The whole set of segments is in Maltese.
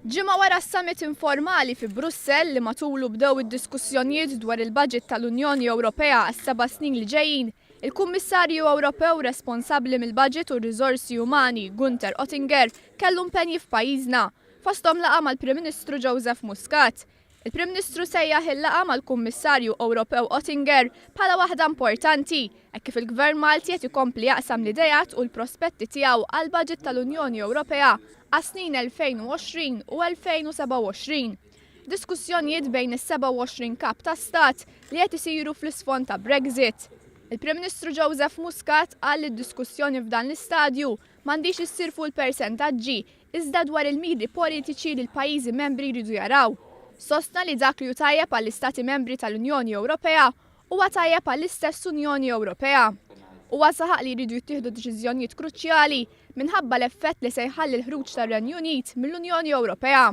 Ġimgħa wara s-summit informali fi Brussell li matulu bdew id-diskussjonijiet dwar il-budget tal-Unjoni Ewropea għas-7 snin li ġejjin, il-Kummissarju Ewropew responsabbli mill-budget u r-riżorsi umani Gunther Oettinger kellu impenji f'pajjiżna, fosthom laqa mal-Prim Ministru Joseph Muscat. Il-Prim Ministru sejjaħ il-laqa mal-Kummissarju Ewropew Oettinger bħala waħda importanti, hekk kif il-Gvern Malti qed ikompli jaqsam l-idejat u l-prospetti tiegħu għall-budget tal-Unjoni Ewropea għas-snin 2020 u 2027. Diskussjonijiet bejn is-27 kap ta' stat li qed isiru fl-isfond ta' Brexit. Il-Prim Ministru Joseph Muscat qal li d-diskussjoni f'dan l-istadju m'għandix issir fuq il-persentaġġi iżda dwar il-miri politiċi li l-pajjiżi membri jridu jaraw. Sostna li dak li hu tajjeb għall-Istati membri tal-Unjoni Ewropea huwa tajjeb għall-istess Unjoni Ewropea. Huwa saħaq li jridu jittieħdu deċiżjonijiet kruċjali minħabba l-effett li se jħalli l-ħruġ tar-Renju Unit mill-Unjoni Ewropea.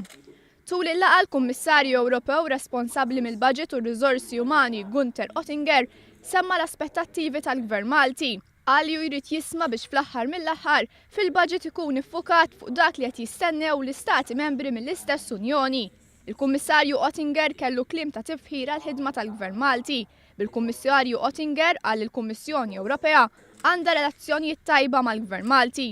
Tul il-laqgħa l-Kummissarju Ewropew responsabbli mill-Budget u r-Riżorsi Umani Gunther Oettinger semma l-aspettattivi tal-Gvern Malti. Qal li jrid jisma' biex fl-aħħar mill-aħħar fil-budget ikun iffukat fuq dak li qed jistennew l-Istati membri mill-istess Unjoni. Il-Kummissarju Oettinger kellu kliem ta' tifħir għall-ħidma tal-Gvern Malti. Bil-Kummissarju Oettinger qal li l-Kummissjoni Ewropea għandha relazzjonijiet tajba mal-Gvern Malti.